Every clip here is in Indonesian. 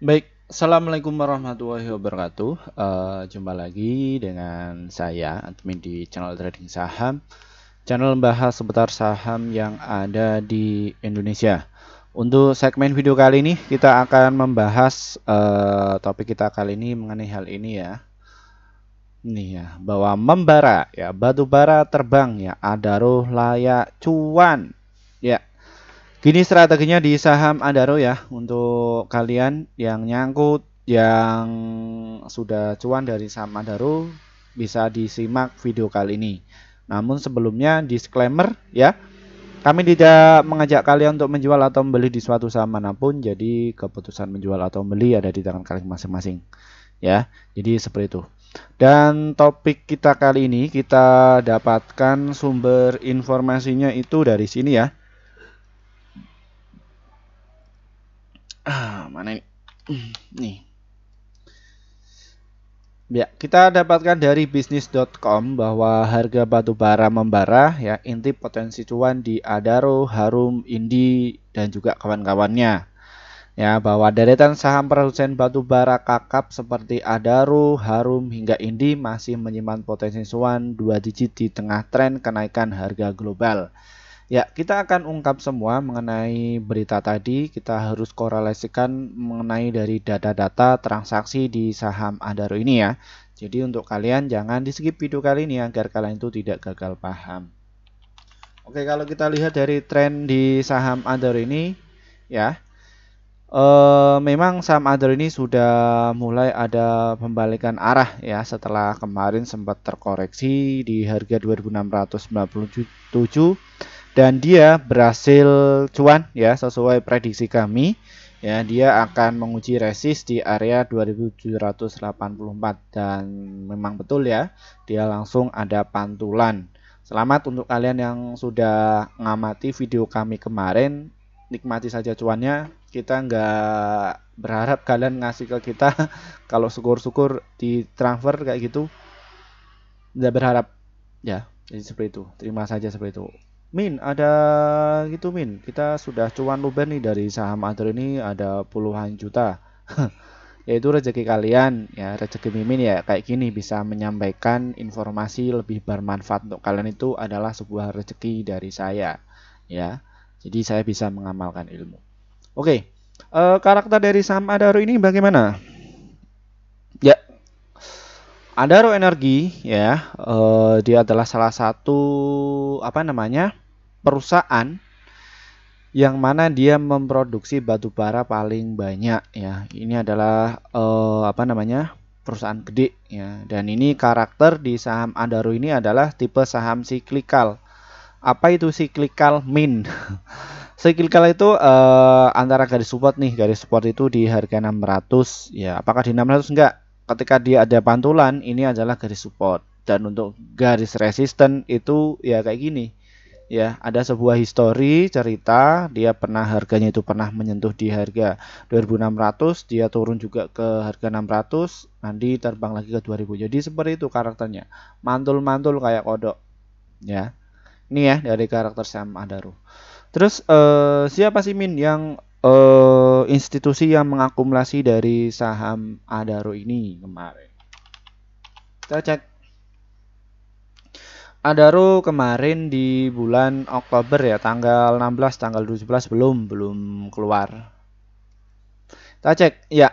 Baik, Assalamualaikum warahmatullahi wabarakatuh. Jumpa lagi dengan saya, admin di channel trading saham. Channel membahas seputar saham yang ada di Indonesia. Untuk segmen video kali ini, kita akan membahas topik kita kali ini mengenai hal ini ya. Ini ya, bahwa membara ya, batu bara terbang ya, Adaro layak cuan. Ya, gini strateginya di saham Adaro ya, untuk kalian yang nyangkut, yang sudah cuan dari saham Adaro, bisa disimak video kali ini. Namun sebelumnya disclaimer ya, kami tidak mengajak kalian untuk menjual atau membeli di suatu saham manapun, jadi keputusan menjual atau membeli ada di tangan kalian masing-masing. Ya, jadi seperti itu. Dan topik kita kali ini kita dapatkan sumber informasinya itu dari sini ya. Mana ini? Nih. Ya, kita dapatkan dari bisnis.com bahwa harga batu bara membara ya, intip potensi cuan di Adaro, Harum, Indi dan juga kawan-kawannya. Ya, bahwa deretan saham produsen batu bara kakap seperti Adaro, Harum hingga Indi masih menyimpan potensi cuan 2 digit di tengah tren kenaikan harga global. Ya, kita akan ungkap semua mengenai berita tadi. Kita harus korelasikan mengenai dari data-data transaksi di saham Adaro ini ya. Jadi untuk kalian jangan di skip video kali ini agar kalian itu tidak gagal paham. Oke, kalau kita lihat dari tren di saham Adaro ini ya, memang saham Adaro ini sudah mulai ada pembalikan arah ya, setelah kemarin sempat terkoreksi di harga 2697 dan dia berhasil cuan ya, sesuai prediksi kami ya. Dia akan menguji resist di area 2784 dan memang betul ya, dia langsung ada pantulan. Selamat untuk kalian yang sudah ngamati video kami kemarin, nikmati saja cuannya. Kita nggak berharap kalian ngasih ke kita kalau syukur-syukur di transfer kayak gitu, nggak berharap ya. Jadi seperti itu, terima saja seperti itu. Min, ada gitu Min. Kita sudah cuan luber nih dari saham Adaro ini, ada puluhan juta. Yaitu rezeki kalian ya, rezeki Mimin ya kayak gini, bisa menyampaikan informasi lebih bermanfaat untuk kalian itu adalah sebuah rezeki dari saya ya. Jadi saya bisa mengamalkan ilmu. Oke. Karakter dari saham Adaro ini bagaimana? Ya, Adaro Energi ya, dia adalah salah satu apa namanya, perusahaan yang mana dia memproduksi batu bara paling banyak ya. Ini adalah apa namanya, perusahaan gede ya. Dan ini karakter di saham Adaro ini adalah tipe saham siklikal. Apa itu siklikal? Min. Siklikal itu antara garis support nih, garis support itu di harga 600 ya. Apakah di 600? Enggak. Ketika dia ada pantulan, ini adalah garis support. Dan untuk garis resisten itu ya kayak gini ya, ada sebuah histori cerita dia pernah, harganya itu pernah menyentuh di harga 2600, dia turun juga ke harga 600, nanti terbang lagi ke 2000. Jadi seperti itu karakternya, mantul-mantul kayak kodok ya. Ini ya dari karakter saham Adaro. Terus siapa sih Min yang institusi yang mengakumulasi dari saham Adaro ini kemarin? Kita cek. Adaro kemarin di bulan Oktober ya, tanggal 16, tanggal 17 belum keluar. Kita cek ya,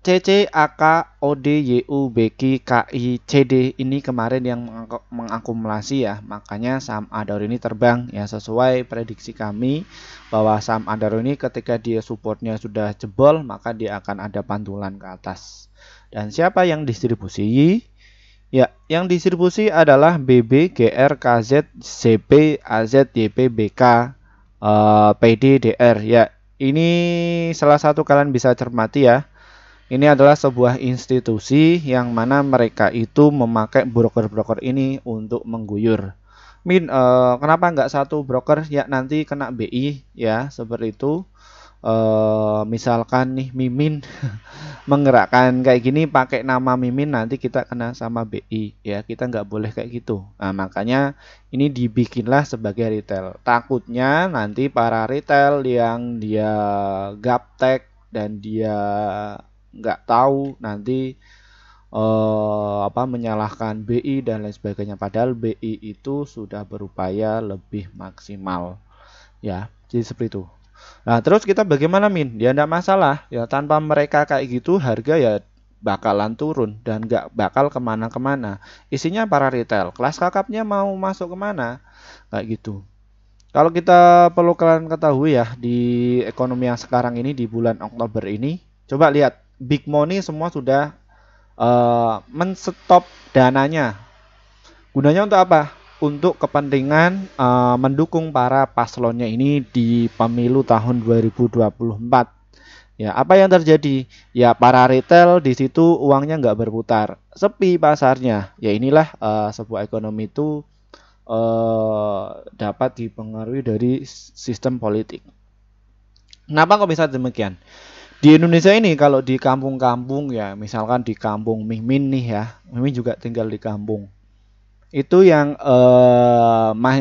CCAKODYUBKICD ini kemarin yang mengakumulasi ya, makanya saham Adaro ini terbang ya, sesuai prediksi kami bahwa saham Adaro ini ketika dia supportnya sudah jebol maka dia akan ada pantulan ke atas. Dan siapa yang distribusi? Ya, yang distribusi adalah BB, GR, KZ, CP, AZ, YP, BK, PD, DR. Ya, ini salah satu kalian bisa cermati ya. Ini adalah sebuah institusi yang mana mereka itu memakai broker-broker ini untuk mengguyur. Min, kenapa nggak satu broker ya, nanti kena BI ya, seperti itu. Misalkan nih Mimin menggerakkan kayak gini pakai nama Mimin, nanti kita kena sama BI ya, kita nggak boleh kayak gitu. Nah, makanya ini dibikinlah sebagai retail, takutnya nanti para retail yang dia gaptek dan dia nggak tahu nanti menyalahkan BI dan lain sebagainya, padahal BI itu sudah berupaya lebih maksimal ya. Jadi seperti itu. Nah terus kita bagaimana Min? Ya enggak masalah ya, tanpa mereka kayak gitu harga ya bakalan turun dan nggak bakal kemana-kemana. Isinya para retail, kelas kakapnya mau masuk kemana kayak gitu. Kalau kita perlu kalian ketahui ya, di ekonomi yang sekarang ini di bulan Oktober ini, coba lihat big money semua sudah menstop dananya. Gunanya untuk apa? Untuk kepentingan mendukung para paslonnya ini di pemilu tahun 2024. Ya, apa yang terjadi? Ya, para retail di situ uangnya nggak berputar, sepi pasarnya. Ya inilah sebuah ekonomi itu dapat dipengaruhi dari sistem politik. Kenapa kok bisa demikian? Di Indonesia ini kalau di kampung-kampung ya, misalkan di kampung Mimin nih ya, Mimin juga tinggal di kampung. Itu yang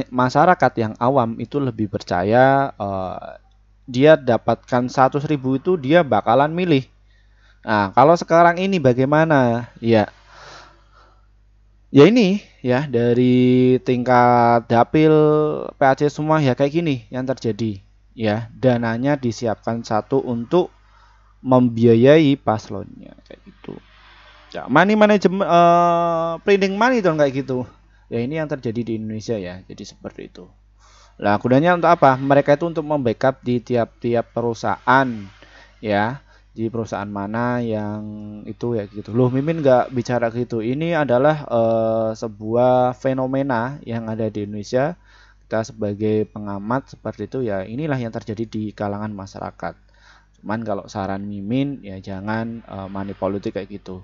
masyarakat yang awam itu lebih percaya dia dapatkan 100.000 itu dia bakalan milih. Nah, kalau sekarang ini bagaimana? Ya ini ya dari tingkat dapil PAC semua ya kayak gini yang terjadi. Ya, dananya disiapkan satu untuk membiayai paslonnya kayak gitu. Ya, money manajemen printing money dong kayak gitu. Ya ini yang terjadi di Indonesia ya. Jadi seperti itu. Nah, gunanya untuk apa? Mereka itu untuk membackup di tiap-tiap perusahaan ya. Di perusahaan mana yang itu ya gitu. Loh, Mimin nggak bicara gitu. Ini adalah sebuah fenomena yang ada di Indonesia. Kita sebagai pengamat seperti itu ya, inilah yang terjadi di kalangan masyarakat. Cuman kalau saran Mimin ya jangan money politik kayak gitu.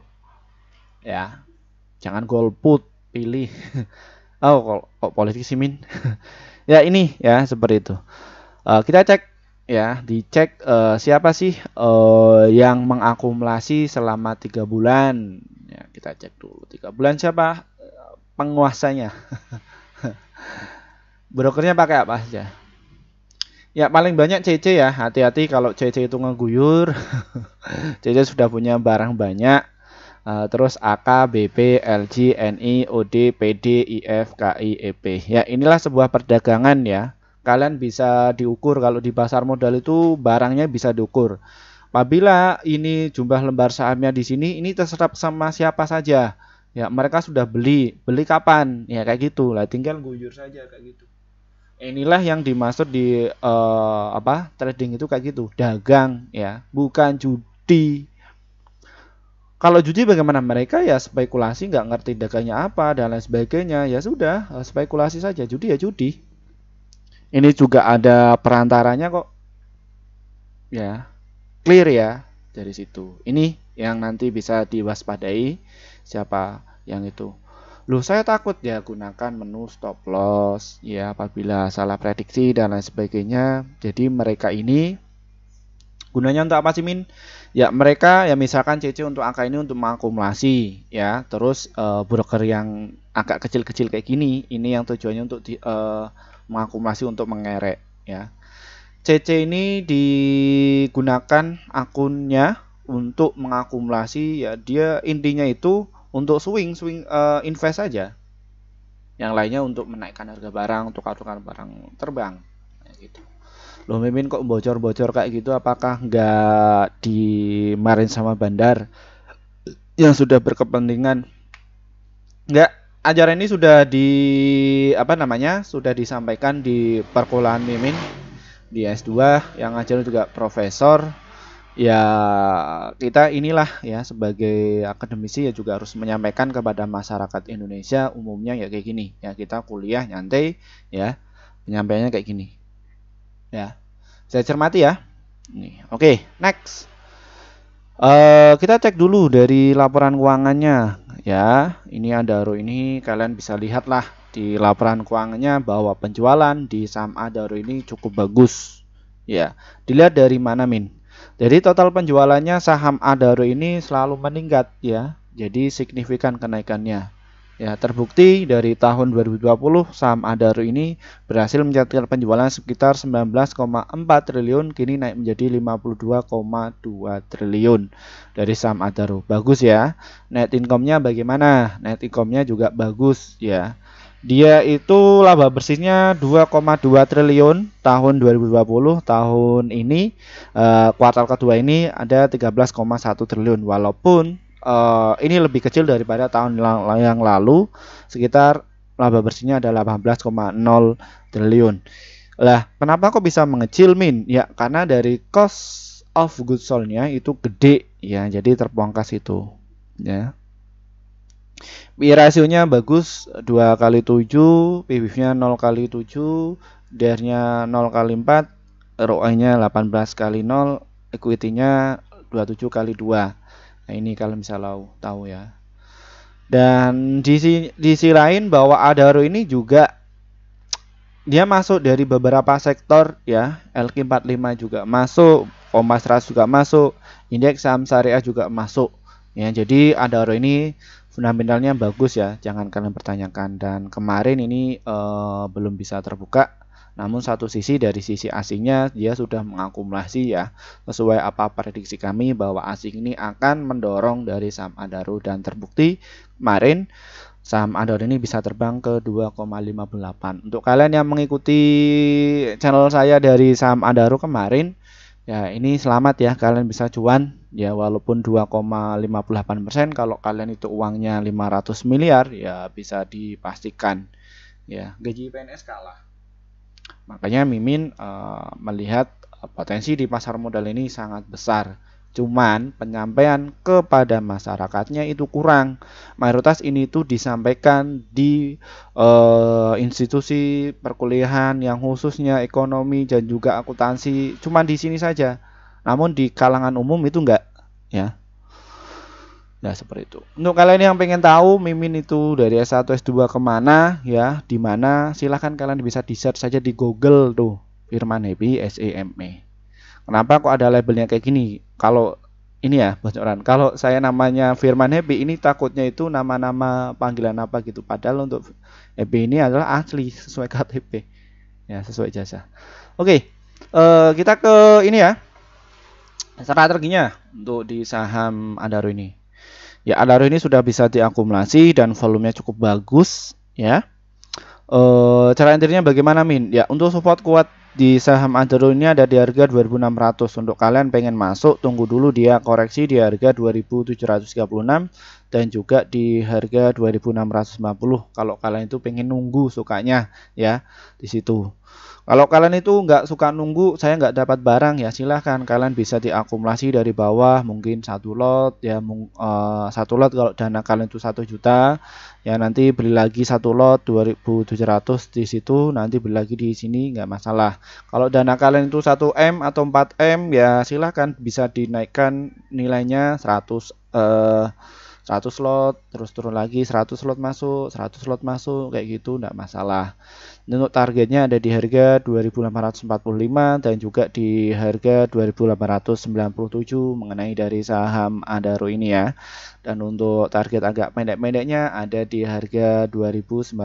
Ya. Jangan golput, pilih. Oh, kok politik sih Min? Ya ini ya seperti itu. Kita cek ya, dicek siapa sih yang mengakumulasi selama 3 bulan. Ya, kita cek dulu 3 bulan siapa penguasanya. Brokernya pakai apa aja? Ya paling banyak CC ya. Hati-hati kalau CC itu ngeguyur. CC sudah punya barang banyak. Terus AK, BP, LG, NI, OD, PD, IF, KI, EP. Ya inilah sebuah perdagangan ya. Kalian bisa diukur kalau di pasar modal itu barangnya bisa diukur. Apabila ini jumlah lembar sahamnya di sini, ini terserap sama siapa saja. Ya mereka sudah beli kapan? Ya kayak gitu lah. Tinggal guyur saja kayak gitu. Inilah yang dimaksud di trading itu kayak gitu. Dagang ya, bukan judi. Kalau judi bagaimana? Mereka ya spekulasi, nggak ngerti dagangnya apa dan lain sebagainya. Ya sudah, spekulasi saja. Judi ya judi. Ini juga ada perantaranya kok. Ya, clear ya dari situ. Ini yang nanti bisa diwaspadai siapa yang itu. Loh, saya takut ya gunakan menu stop loss ya apabila salah prediksi dan lain sebagainya. Jadi mereka ini gunanya untuk apa sih Min? Ya mereka ya misalkan CC untuk angka ini untuk mengakumulasi ya. Terus broker yang agak kecil-kecil kayak gini, ini yang tujuannya untuk mengakumulasi untuk mengerek ya. CC ini digunakan akunnya untuk mengakumulasi ya, dia intinya itu untuk swing invest saja. Yang lainnya untuk menaikkan harga barang, tukar-tukar barang terbang gitu. Loh Mimin kok bocor-bocor kayak gitu, apakah nggak dimarin sama bandar yang sudah berkepentingan? Nggak, ajaran ini sudah sudah disampaikan di perkuliahan Mimin di S2 yang ngajar juga profesor. Ya kita inilah ya sebagai akademisi ya juga harus menyampaikan kepada masyarakat Indonesia umumnya ya kayak gini ya, kita kuliah nyantai ya, penyampaiannya kayak gini ya, saya cermati ya. Oke, next. Kita cek dulu dari laporan keuangannya ya. Ini Adaro ini kalian bisa lihatlah di laporan keuangannya bahwa penjualan di saham Adaro ini cukup bagus ya. Dilihat dari mana Min? Jadi total penjualannya saham Adaro ini selalu meningkat ya. Jadi signifikan kenaikannya. Ya, terbukti dari tahun 2020 saham Adaro ini berhasil mencatatkan penjualan sekitar 19,4 triliun, kini naik menjadi 52,2 triliun dari saham Adaro. Bagus ya. Net income-nya bagaimana? Net income-nya juga bagus ya. Dia itu laba bersihnya 2,2 triliun tahun 2020, tahun ini kuartal kedua ini ada 13,1 triliun, walaupun ini lebih kecil daripada tahun yang lalu, sekitar laba bersihnya ada 18,0 triliun. Lah, kenapa kok bisa mengecil, Min? Ya, karena dari cost of goods sold-nya itu gede ya, jadi terpangkas itu ya. PE rasionya bagus, 2 kali 7, PBIF-nya 0 kali 7, DER-nya 0 kali 4, ROE-nya 18 kali 0, equity-nya 27 kali 2. Nah, ini kalian bisa tahu ya. Dan di sisi lain bahwa Adaro ini juga dia masuk dari beberapa sektor ya. LQ45 juga masuk, Kompas Trust juga masuk, indeks saham syariah juga masuk. Ya, jadi Adaro ini fundamentalnya bagus ya, jangan kalian pertanyakan. Dan kemarin ini belum bisa terbuka. Namun satu sisi dari sisi asingnya dia sudah mengakumulasi ya, sesuai apa prediksi kami bahwa asing ini akan mendorong dari saham Adaro, dan terbukti kemarin saham Adaro ini bisa terbang ke 2,58. Untuk kalian yang mengikuti channel saya dari saham Adaro kemarin ya, ini selamat ya, kalian bisa cuan ya, walaupun 2,58%. Kalau kalian itu uangnya 500 miliar ya bisa dipastikan ya gaji PNS kalah. Makanya Mimin melihat potensi di pasar modal ini sangat besar. Cuman penyampaian kepada masyarakatnya itu kurang. Mayoritas ini tuh disampaikan di institusi perkuliahan yang khususnya ekonomi dan juga akuntansi. Cuman di sini saja. Namun di kalangan umum itu enggak ya. Nah, seperti itu. Untuk kalian yang pengen tahu Mimin itu dari S1 S2 kemana ya, di mana, silahkan kalian bisa di search saja di Google tuh, Firman Happy SEME. Kenapa kok ada labelnya kayak gini? Kalau ini ya bocoran, kalau saya namanya Firman Happy ini takutnya itu nama-nama panggilan apa gitu, padahal untuk Happy ini adalah asli sesuai KTP ya, sesuai jasa. Oke, kita ke ini ya, strateginya untuk di saham Adaro ini. Ya, Adaro ini sudah bisa diakumulasi dan volumenya cukup bagus ya. Cara intinya bagaimana, Min? Ya, untuk support kuat di saham Adaro ini ada di harga 2.600. Untuk kalian pengen masuk, tunggu dulu dia koreksi di harga 2.736 dan juga di harga 2.650. Kalau kalian itu pengen nunggu sukanya ya di situ. Kalau kalian itu nggak suka nunggu, saya nggak dapat barang ya, silahkan kalian bisa diakumulasi dari bawah, mungkin satu lot ya, satu lot kalau dana kalian itu 1 juta ya, nanti beli lagi satu lot 2.700 di situ, nanti beli lagi di sini nggak masalah. Kalau dana kalian itu 1 M atau 4 M ya silahkan bisa dinaikkan nilainya 100 lot, terus turun lagi 100 lot masuk, 100 lot masuk, kayak gitu enggak masalah. Untuk targetnya ada di harga 2.845 dan juga di harga 2.897 mengenai dari saham Adaro ini ya. Dan untuk target agak pendek-pendeknya ada di harga 2.984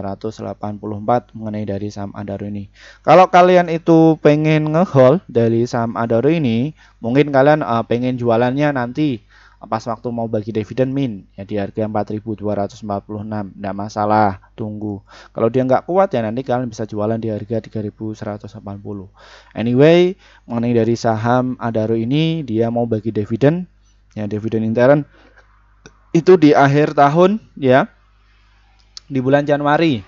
mengenai dari saham Adaro ini. Kalau kalian itu pengen ngehold dari saham Adaro ini, mungkin kalian pengen jualannya nanti pas waktu mau bagi dividen, Min ya, di harga 4.246, enggak masalah, tunggu. Kalau dia nggak kuat ya nanti kalian bisa jualan di harga 3.180. Anyway, mengenai dari saham Adaro ini, dia mau bagi dividen ya, dividen intern itu di akhir tahun ya, di bulan Januari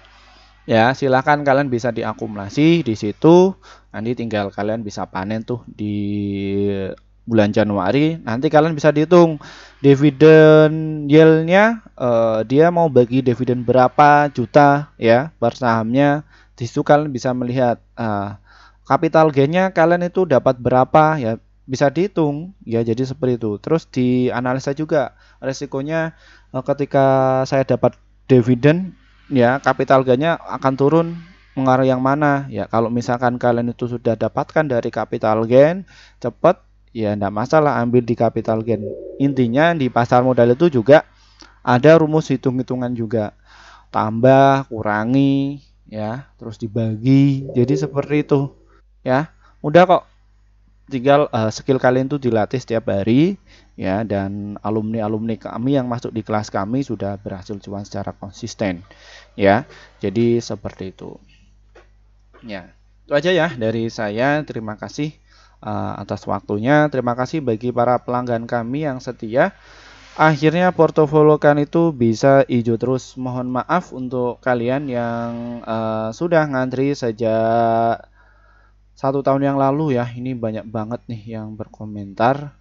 ya. Silahkan kalian bisa diakumulasi di situ, nanti tinggal kalian bisa panen tuh di bulan Januari. Nanti kalian bisa dihitung dividen yield-nya, dia mau bagi dividen berapa juta ya per sahamnya. Di situ kalian bisa melihat capital gain-nya kalian itu dapat berapa ya, bisa dihitung ya, jadi seperti itu. Terus dianalisa juga resikonya, ketika saya dapat dividen ya, capital gain-nya akan turun mengarah yang mana ya. Kalau misalkan kalian itu sudah dapatkan dari capital gain cepat ya, enggak masalah, ambil di capital gain. Intinya di pasar modal itu juga ada rumus hitung-hitungan juga. tambah, kurangi, ya, terus dibagi. Jadi seperti itu, ya. Mudah kok. Tinggal skill kalian tuh dilatih setiap hari, ya, dan alumni-alumni kami yang masuk di kelas kami sudah berhasil cuan secara konsisten, ya. Jadi seperti itu. Ya, itu aja ya dari saya. Terima kasih atas waktunya. Terima kasih bagi para pelanggan kami yang setia. Akhirnya portofolio kan itu bisa hijau terus. Mohon maaf untuk kalian yang sudah ngantri sejak 1 tahun yang lalu ya. Ini banyak banget nih yang berkomentar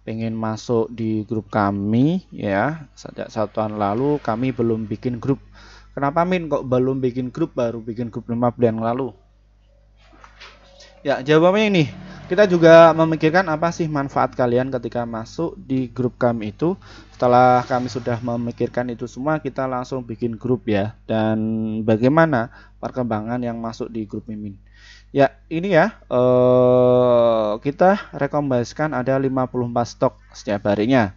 pengen masuk di grup kami ya. Sejak 1 tahun lalu kami belum bikin grup. Kenapa Min kok belum bikin grup? Baru bikin grup 5 bulan lalu. Ya, jawabannya ini. Kita juga memikirkan apa sih manfaat kalian ketika masuk di grup kami itu. Setelah kami sudah memikirkan itu semua, kita langsung bikin grup ya. Dan bagaimana perkembangan yang masuk di grup Mimin. Ya, ini ya. Kita rekomendasikan ada 54 stok setiap harinya.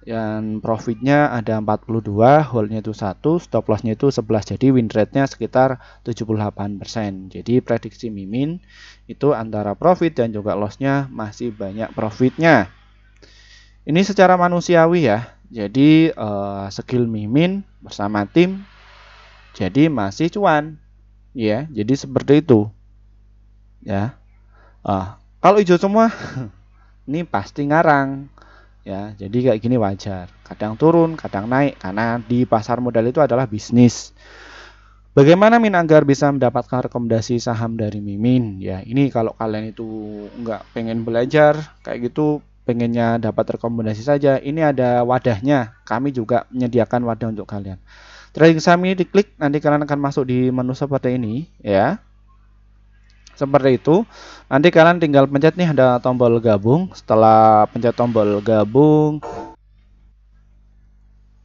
Yang profitnya ada 42, hold-nya itu 1, stop loss-nya itu 11. Jadi win rate-nya sekitar 78%. Jadi prediksi Mimin itu antara profit dan juga loss-nya masih banyak profitnya. Ini secara manusiawi ya. Jadi skill Mimin bersama tim jadi masih cuan. Ya, jadi seperti itu. Ya. Kalau hijau semua ini pasti ngarang. Ya, jadi kayak gini wajar. Kadang turun, kadang naik karena di pasar modal itu adalah bisnis. Bagaimana Min agar bisa mendapatkan rekomendasi saham dari Mimin? Ya, ini kalau kalian itu nggak pengen belajar kayak gitu, pengennya dapat rekomendasi saja, ini ada wadahnya. Kami juga menyediakan wadah untuk kalian. Trading saham ini diklik, nanti kalian akan masuk di menu seperti ini, ya. Seperti itu. Nanti kalian tinggal pencet nih ada tombol gabung. Setelah pencet tombol gabung,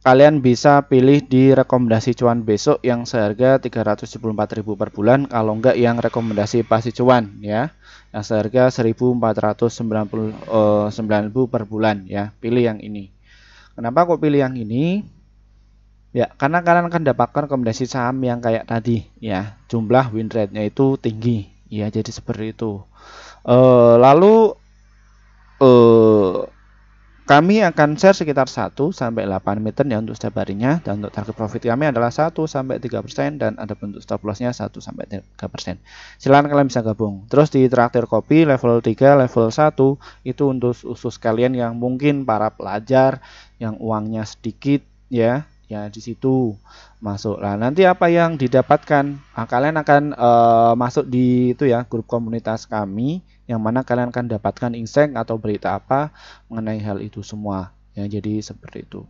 kalian bisa pilih di rekomendasi cuan besok yang seharga 374.000 per bulan. Kalau enggak yang rekomendasi pasti cuan ya, yang seharga 1.499.000 per bulan ya. Pilih yang ini. Kenapa kok pilih yang ini? Ya, karena kalian akan dapatkan rekomendasi saham yang kayak tadi ya. Jumlah win rate-nya itu tinggi. Ya, jadi seperti itu. Lalu kami akan share sekitar 1 sampai 8 meter ya untuk setiap harinya, dan untuk target profit kami adalah 1 sampai 3% dan ada bentuk stop loss-nya 1 sampai 3%. Silahkan kalian bisa gabung. Terus di traktir kopi level 3, level 1 itu untuk khusus kalian yang mungkin para pelajar yang uangnya sedikit ya. Ya di situ masuk. Nah, nanti apa yang didapatkan? Nah, kalian akan masuk di itu ya, grup komunitas kami yang mana kalian akan dapatkan insight atau berita apa mengenai hal itu semua. Ya, jadi seperti itu.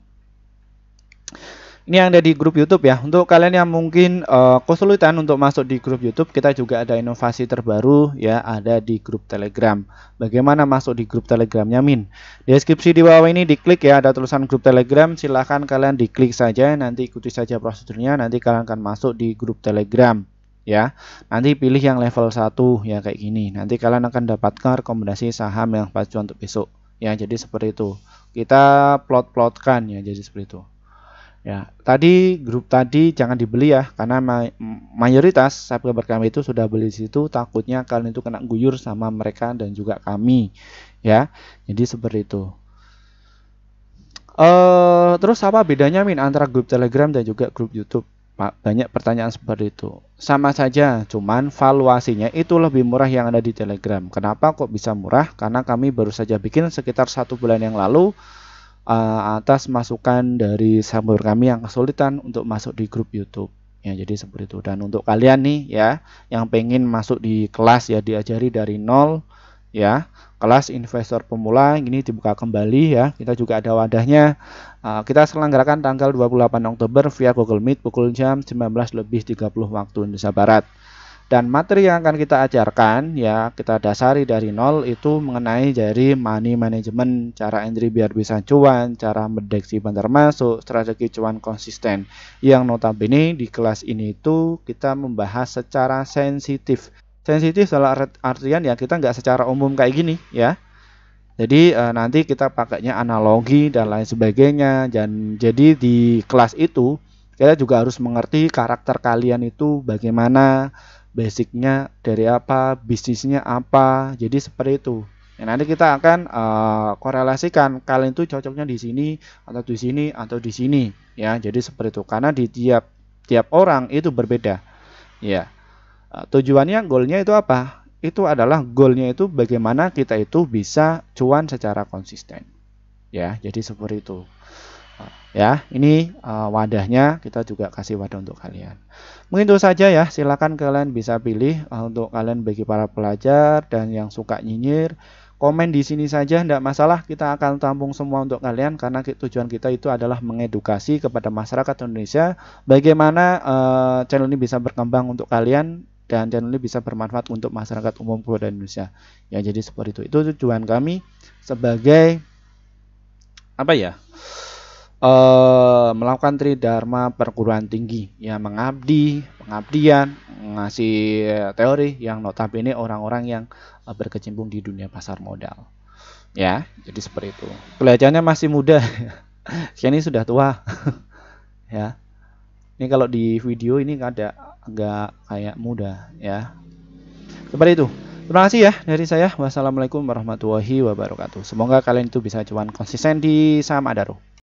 Ini yang ada di grup YouTube ya. Untuk kalian yang mungkin kesulitan untuk masuk di grup YouTube, kita juga ada inovasi terbaru ya, ada di grup Telegram. Bagaimana masuk di grup Telegramnya Min? Di deskripsi di bawah ini diklik ya, ada tulisan grup Telegram. Silahkan kalian diklik saja, nanti ikuti saja prosedurnya. Nanti kalian akan masuk di grup Telegram ya. Nanti pilih yang level 1 ya kayak gini. Nanti kalian akan dapatkan rekomendasi saham yang pas untuk besok. Ya, jadi seperti itu. Kita plot-plotkan ya, jadi seperti itu. Ya, tadi grup tadi jangan dibeli ya, karena mayoritas subscriber kami itu sudah beli di situ, takutnya kalian itu kena guyur sama mereka dan juga kami ya. Jadi seperti itu. Terus apa bedanya Min antara grup Telegram dan juga grup YouTube? Banyak pertanyaan seperti itu. Sama saja, cuman valuasinya itu lebih murah yang ada di Telegram. Kenapa kok bisa murah? Karena kami baru saja bikin sekitar 1 bulan yang lalu atas masukan dari subscriber kami yang kesulitan untuk masuk di grup YouTube ya, jadi seperti itu. Dan untuk kalian nih ya yang pengen masuk di kelas ya, diajari dari nol ya, kelas investor pemula ini dibuka kembali ya. Kita juga ada wadahnya. Kita selenggarakan tanggal 28 Oktober via Google Meet pukul jam 19.30 waktu Indonesia Barat. Dan materi yang akan kita ajarkan ya, kita dasari dari nol itu mengenai dari money management, cara entry biar bisa cuan, cara mendeteksi bentar masuk, strategi cuan konsisten. Yang notabene di kelas ini itu kita membahas secara sensitif. Sensitif dalam artian ya kita nggak secara umum kayak gini ya. Jadi nanti kita pakainya analogi dan lain sebagainya. Dan jadi di kelas itu kita juga harus mengerti karakter kalian itu bagaimana, basicnya dari apa, bisnisnya apa. Jadi seperti itu. Ya, nanti kita akan korelasikan kalian itu cocoknya di sini atau di sini atau di sini, ya. Jadi seperti itu. Karena di tiap orang itu berbeda, ya. Tujuannya, goalnya itu apa? Itu adalah goalnya itu bagaimana kita itu bisa cuan secara konsisten, ya. Jadi seperti itu. Ya, ini wadahnya, kita juga kasih wadah untuk kalian. Mungkin itu saja ya, silakan kalian bisa pilih untuk kalian bagi para pelajar dan yang suka nyinyir, komen di sini saja, tidak masalah, kita akan tampung semua untuk kalian karena tujuan kita itu adalah mengedukasi kepada masyarakat Indonesia bagaimana channel ini bisa berkembang untuk kalian dan channel ini bisa bermanfaat untuk masyarakat umum kepada Indonesia. Ya, jadi seperti itu. Itu tujuan kami sebagai apa ya? Melakukan tridharma perguruan tinggi, ya, pengabdian, ngasih teori yang notabene orang-orang yang berkecimpung di dunia pasar modal, ya. Jadi seperti itu. Kelihatannya masih muda. Ini sudah tua. Ya, ini kalau di video ini agak kayak muda, ya. Seperti itu. Terima kasih ya dari saya. Wassalamualaikum warahmatullahi wabarakatuh. Semoga kalian itu bisa cuan konsisten di saham Adaro.